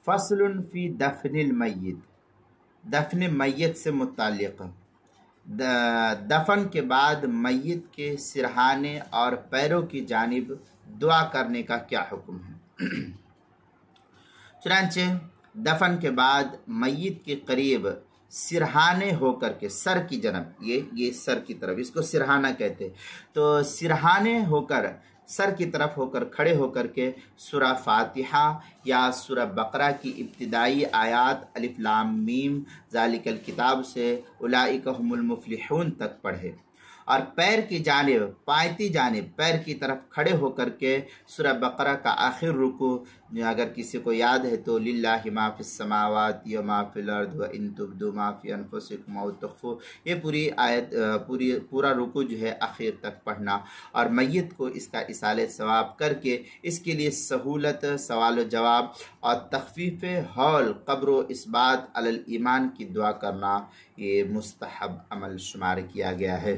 فصل فی دفن المیت، دفن میت سے متعلق دفن کے بعد میت کے سرہانے اور پیروں کی جانب دعا کرنے کا کیا حکم ہے؟ چنانچہ دفن کے بعد میت کے قریب سرہانے ہو کر کے سر کی جانب، یہ سر کی طرف، اس کو سرہانہ کہتے ہیں، تو سرہانے ہو کر سر کی طرف ہو کر کھڑے ہو کر کے سورہ فاتحہ یا سورہ بقرہ کی ابتدائی آیات الف لام میم ذالک الکتاب سے اولئک هم المفلحون تک پڑھے، اور پیر کی جانب، پایتی جانب پیر کی طرف کھڑے ہو کر کے سورہ بقرہ کا آخر رکوع، اگر کسی کو یاد ہے تو للہ ما فی السماوات و ما فی الارض و ان تبدوا ما فی انفسکم او تخفوا، یہ پوری آیت پورا رکوع جو ہے آخر تک پڑھنا، اور میت کو اس کا ایصال ثواب کر کے اس کے لیے سہولت سوال و جواب اور تخفیف حول قبر و اثبات علی الایمان کی دعا کرنا یہ مستحب عمل شمار کیا گیا ہے۔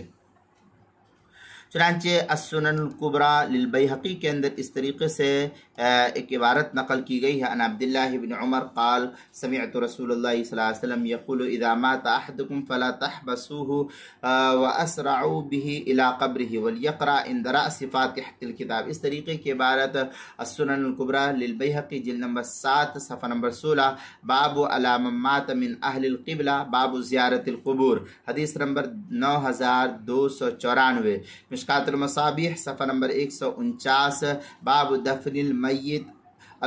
چنانچہ السنن الکبریٰ للبیہقی کے اندر اس طریقے سے ایک عبارت نقل کی گئی ہے، ان عبداللہ بن عمر قال سمعت رسول اللہ صلی اللہ علیہ وسلم یقول اذا مات احدکم فلا تحبسوه واسرعوا به الى قبره وليقرأ عند رأس فاتحة الكتاب۔ اس طریقے کی عبارت السنن الکبریٰ للبیہقی جلد نمبر 7 صفحہ نمبر 16، باب علی من مات من اہل القبلہ باب زیارت القبور، حدیث نمبر 9294، مشکات المصابیح صفحہ نمبر 149، باب دفن المیت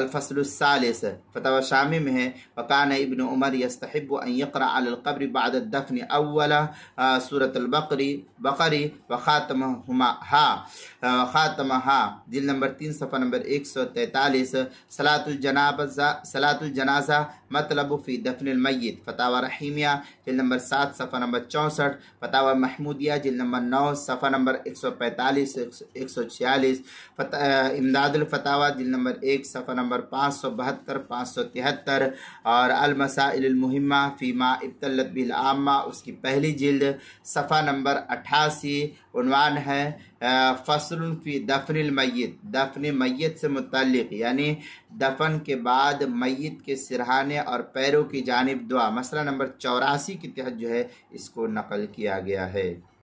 الفصل الثالث، فتاوی شامی میں ہے، وکان ابن عمر یستحب ان یقرأ علی القبر بعد الدفن اولا سورۃ البقری وخاتمہا، جلد نمبر 3 صفحہ نمبر 143، صلاۃ الجنازہ مطلب فی دفن المیت، فتاوی رحیمیہ جلد نمبر 7 صفحہ نمبر 64، فتاوی محمودیہ جلد نمبر 9 صفحہ نمبر 145 146، امداد الفتاوی جلد نمبر 1 صفحہ نمبر 572 573، اور المسائل المہمہ فیما ابتلت به العامہ اس کی پہلی جلد صفحہ نمبر 88، عنوان ہے فصل فی دفن المیت، دفن میت سے متعلق، یعنی دفن کے بعد میت کے سرہانے اور پیروں کی جانب دعا، مسئلہ نمبر 84 کے تحت جو ہے اس کو نقل کیا گیا ہے۔